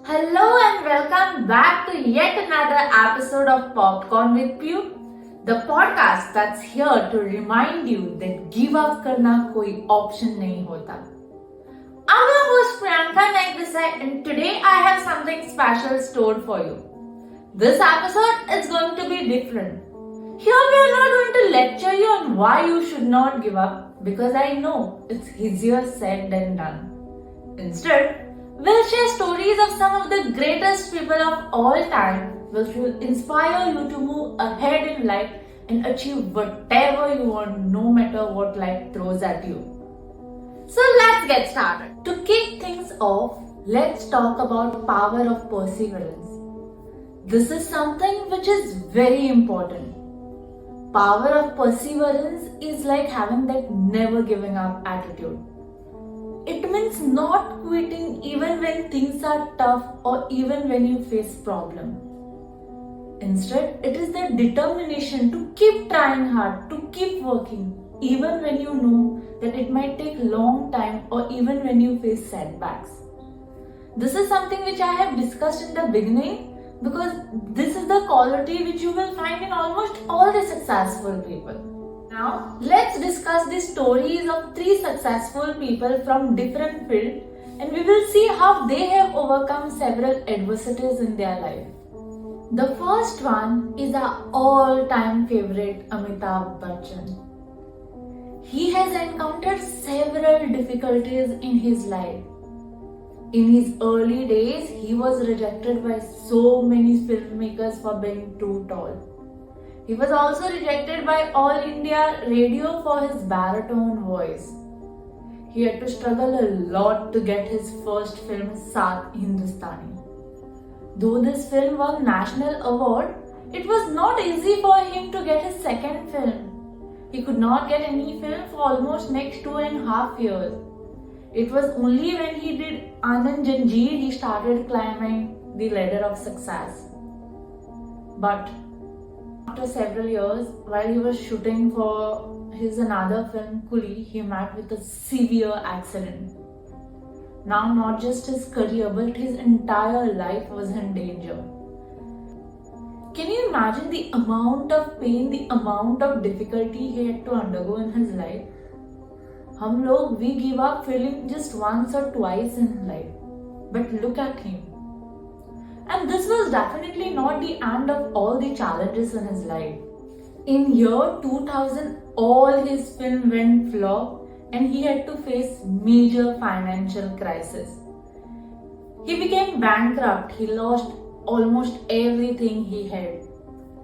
Hello and welcome back to yet another episode of Popcorn with Pew, the podcast that's here to remind you that give up करना कोई option नहीं होता. I'm your host Priyanka Naik this side, and today I have something special stored for you. This episode is going to be different. Here we are not going to lecture you on why you should not give up because I know it's easier said than done. Instead, we'll share stories of some of the greatest people of all time, which will inspire you to move ahead in life and achieve whatever you want, no matter what life throws at you. So let's get started. To kick things off, let's talk about power of perseverance. This is something which is very important. Power of perseverance is like having that never giving up attitude. It means not quitting even when things are tough or even when you face problems. Instead, it is the determination to keep trying hard, to keep working, even when you know that it might take a long time or even when you face setbacks. This is something which I have discussed in the beginning because this is the quality which you will find in almost all the successful people. Now, let's discuss the stories of 3 successful people from different fields and we will see how they have overcome several adversities in their life. The first one is our all-time favorite Amitabh Bachchan. He has encountered several difficulties in his life. In his early days, he was rejected by so many filmmakers for being too tall. He was also rejected by All India Radio for his baritone voice. He had to struggle a lot to get his first film Saath Hindustani. Though this film won National Award, it was not easy for him to get his second film. He could not get any film for almost next 2.5 years. It was only when he did Anand Janjeer he started climbing the ladder of success. But after several years, while he was shooting for his another film, Coolie, he met with a severe accident. Now not just his career but his entire life was in danger. Can you imagine the amount of pain, the amount of difficulty he had to undergo in his life? हम लोग we give up feeling just once or twice in life. But look at him. And this was definitely not the end of all the challenges in his life. In year 2000, all his film went flop and he had to face major financial crisis. He became bankrupt. He lost almost everything he had.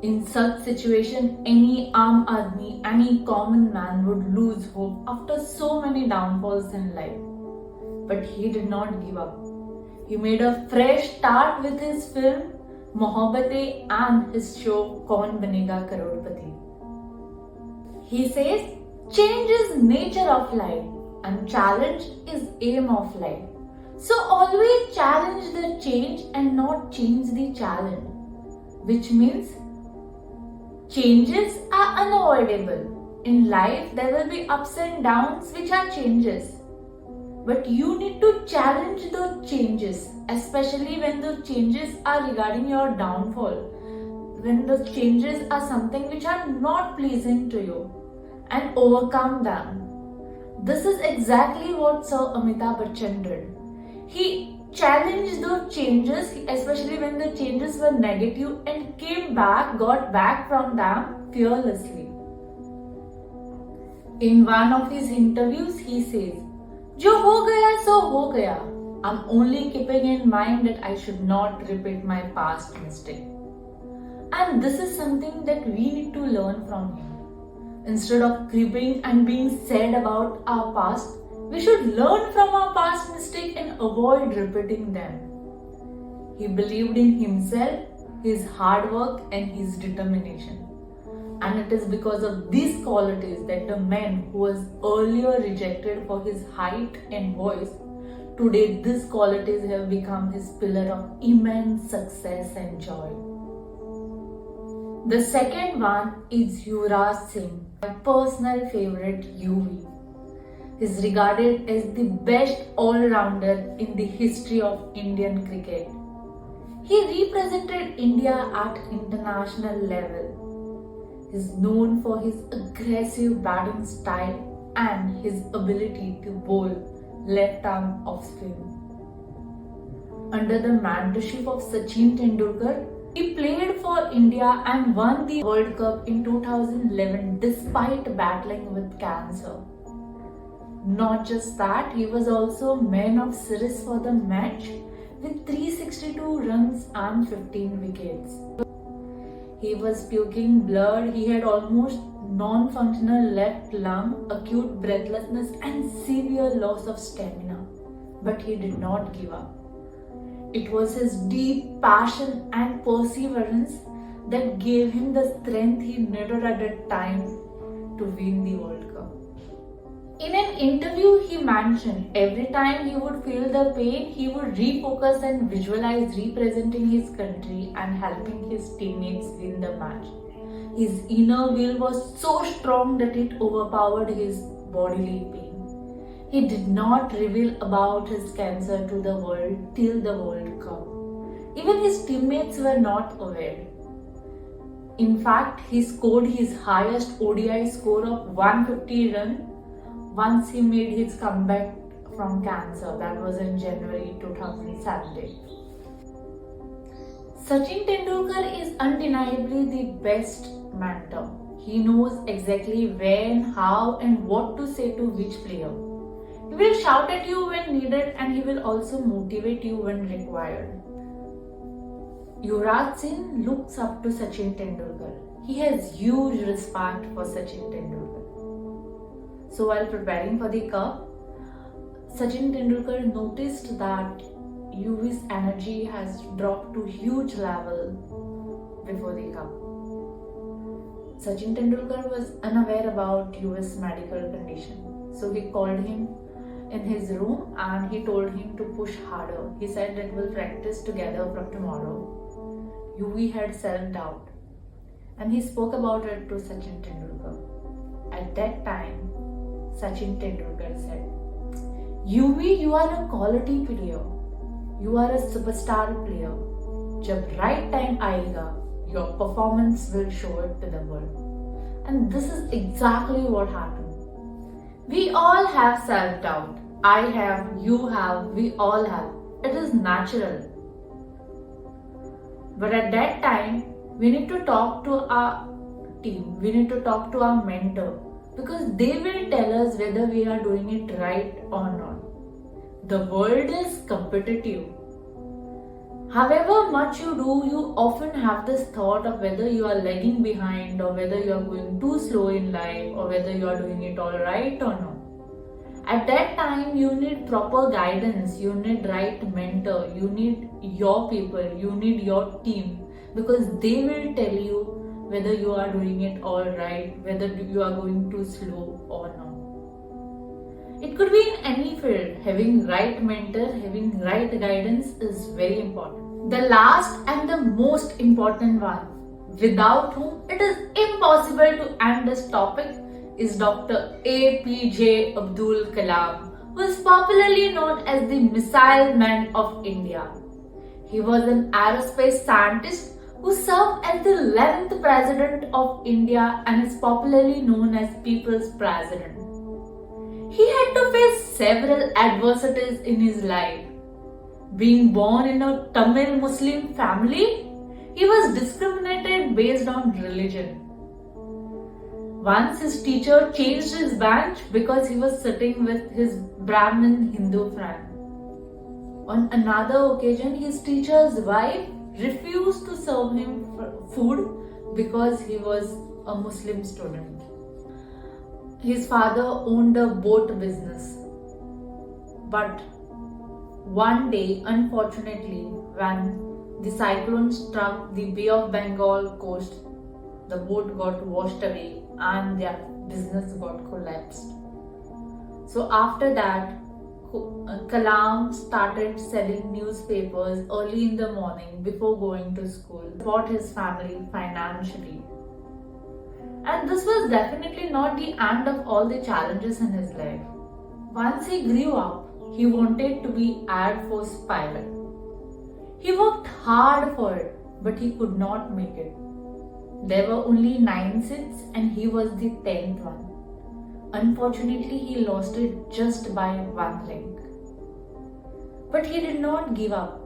In such situation, any Aam Aadmi, any common man would lose hope after so many downfalls in life. But he did not give up. He made a fresh start with his film Mohabbatein and his show Kaun Banega Crorepati. He says, change is nature of life and challenge is aim of life. So always challenge the change and not change the challenge. Which means changes are unavoidable. In life there will be ups and downs which are changes. But you need to challenge those changes, especially when those changes are regarding your downfall, when those changes are something which are not pleasing to you, and overcome them. This is exactly what Sir Amitabh Bachchan did. He challenged those changes, especially when the changes were negative, and came back, got back from them fearlessly. In one of his interviews, he says, जो हो गया सो हो गया. I'm only keeping in mind that I should not repeat my past mistake. And this is something that we need to learn from him. Instead of creeping and being sad about our past, we should learn from our past mistake and avoid repeating them. He believed in himself, his hard work and his determination. And it is because of these qualities that the man who was earlier rejected for his height and voice, today these qualities have become his pillar of immense success and joy. The second one is Yuvraj Singh, my personal favorite UV. He is regarded as the best all-rounder in the history of Indian cricket. He represented India at international level. He is known for his aggressive batting style and his ability to bowl left arm off spin. Under the mentorship of Sachin Tendulkar, he played for India and won the World Cup in 2011 despite battling with cancer. Not just that, he was also man of series for the match with 362 runs and 15 wickets. He was puking blood, he had almost non-functional left lung, acute breathlessness and severe loss of stamina. But he did not give up. It was his deep passion and perseverance that gave him the strength he needed at that time to win the World Cup. In an interview, he mentioned every time he would feel the pain, he would refocus and visualize representing his country and helping his teammates win the match. His inner will was so strong that it overpowered his bodily pain. He did not reveal about his cancer to the world till the World Cup. Even his teammates were not aware. In fact, he scored his highest ODI score of 150 runs once he made his comeback from cancer. That was in January 2017. Sachin Tendulkar is undeniably the best mentor. He knows exactly when, how and what to say to which player. He will shout at you when needed and he will also motivate you when required. Yuvraj Singh looks up to Sachin Tendulkar. He has huge respect for Sachin Tendulkar. So while preparing for the cup, Sachin Tendulkar noticed that Yuvi's energy has dropped to huge level before the cup. Sachin Tendulkar was unaware about Yuvi's medical condition. So he called him in his room and he told him to push harder. He said that we'll practice together from tomorrow. Yuvi had self-doubt and he spoke about it to Sachin Tendulkar. At that time, Sachin Tendulkar said, Yuvi, you are a quality player. You are a superstar player. Jab right time aayega, your performance will show it to the world. And this is exactly what happened. We all have self-doubt. I have, you have, we all have. It is natural. But at that time, we need to talk to our team. We need to talk to our mentor because they will tell us whether we are doing it right or not. The world is competitive. However much you do, you often have this thought of whether you are lagging behind or whether you are going too slow in life or whether you are doing it all right or not. At that time, you need proper guidance, you need right mentor, you need your people, you need your team because they will tell you whether you are doing it all right, whether you are going too slow or not. It could be in any field. Having right mentor, having right guidance is very important. The last and the most important one, without whom it is impossible to end this topic, is Dr. APJ Abdul Kalam, who is popularly known as the Missile Man of India. He was an aerospace scientist who served as the 11th President of India and is popularly known as People's President. He had to face several adversities in his life. Being born in a Tamil Muslim family, he was discriminated based on religion. Once his teacher changed his bench because he was sitting with his Brahmin Hindu friend. On another occasion, his teacher's wife refused to serve him food because he was a Muslim student. His father owned a boat business. But one day, unfortunately, when the cyclone struck the Bay of Bengal coast, the boat got washed away and their business got collapsed. So after that, Kalam started selling newspapers early in the morning before going to school, support his family financially. And this was definitely not the end of all the challenges in his life. Once he grew up, he wanted to be Air Force pilot. He worked hard for it, but he could not make it. There were only 9 seats and he was the 10th one. Unfortunately, he lost it just by 1 link. But he did not give up.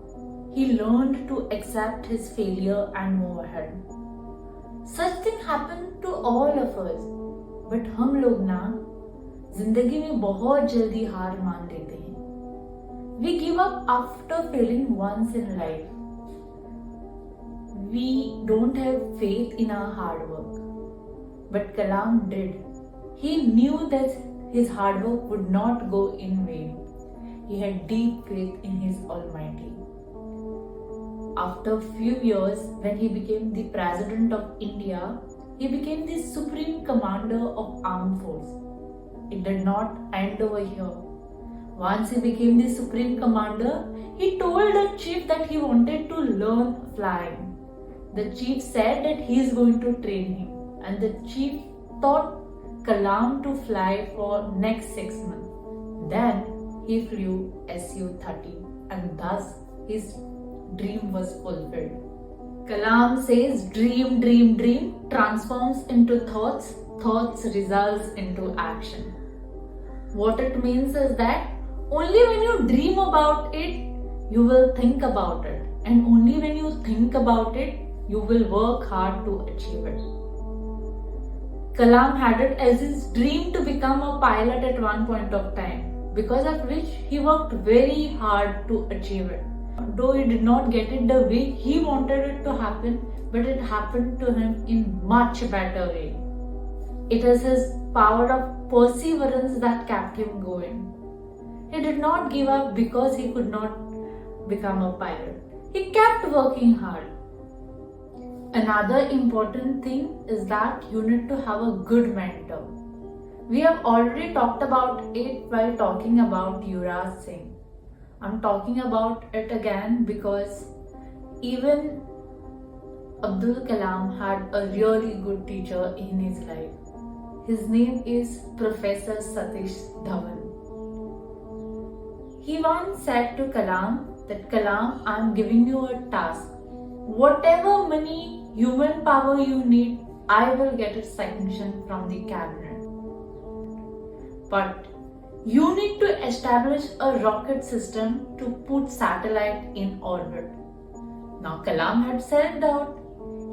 He learned to accept his failure and move ahead. Such thing happened to all of us. But हम लोग ना जिंदगी में बहुत जल्दी हार मान लेते हैं. We give up after failing once in life. We don't have faith in our hard work. But Kalam did. He knew that his hard work would not go in vain. He had deep faith in his Almighty. After a few years, when he became the President of India, he became the Supreme Commander of Armed Force. It did not end over here. Once he became the Supreme Commander, he told the chief that he wanted to learn flying. The chief said that he is going to train him, and the chief taught Kalam to fly for next 6 months. Then he flew Su-30, and thus his dream was fulfilled. Kalam says dream, dream, dream transforms into thoughts, thoughts results into action. What it means is that only when you dream about it, you will think about it, and only when you think about it, you will work hard to achieve it. Kalam had it as his dream to become a pilot at one point of time, because of which he worked very hard to achieve it. Though he did not get it the way he wanted it to happen, but it happened to him in much better way. It is his power of perseverance that kept him going. He did not give up because he could not become a pilot. He kept working hard. Another important thing is that you need to have a good mentor. We have already talked about it while talking about Yuvraj Singh. I'm talking about it again because even Abdul Kalam had a really good teacher in his life. His name is Professor Satish Dhawan. He once said to Kalam that Kalam, I'm giving you a task. Whatever money, human power you need, I will get it sanctioned from the cabinet. But you need to establish a rocket system to put satellite in orbit. Now Kalam had self-doubt.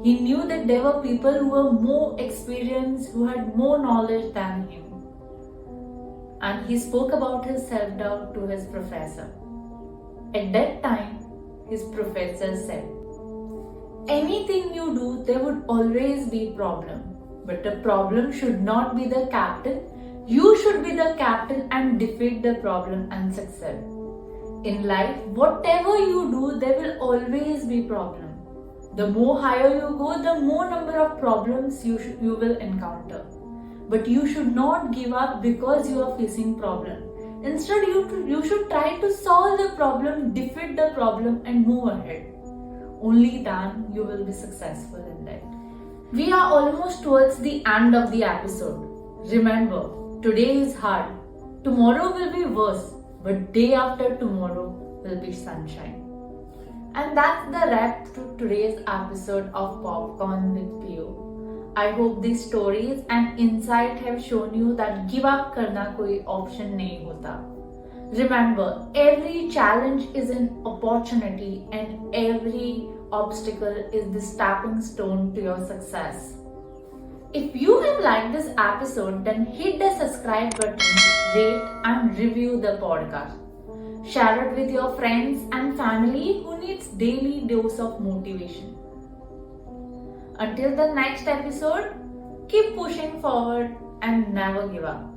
He knew that there were people who were more experienced, who had more knowledge than him. And he spoke about his self-doubt to his professor. At that time, his professor said, anything you do, there would always be problem. But the problem should not be the captain. You should be the captain and defeat the problem and succeed. In life, whatever you do, there will always be problem. The more higher you go, the more number of problems you will encounter. But you should not give up because you are facing problem. Instead, you should try to solve the problem, defeat the problem and move ahead. Only then you will be successful in that. We are almost towards the end of the episode. Remember, today is hard. Tomorrow will be worse, but day after tomorrow will be sunshine. And that's the wrap to today's episode of Popcorn with Pio. I hope these stories and insight have shown you that give up करना कोई option नहीं होता. Remember, every challenge is an opportunity and every obstacle is the stepping stone to your success. If you have liked this episode, then hit the subscribe button, rate and review the podcast. Share it with your friends and family who needs daily dose of motivation. Until the next episode, keep pushing forward and never give up.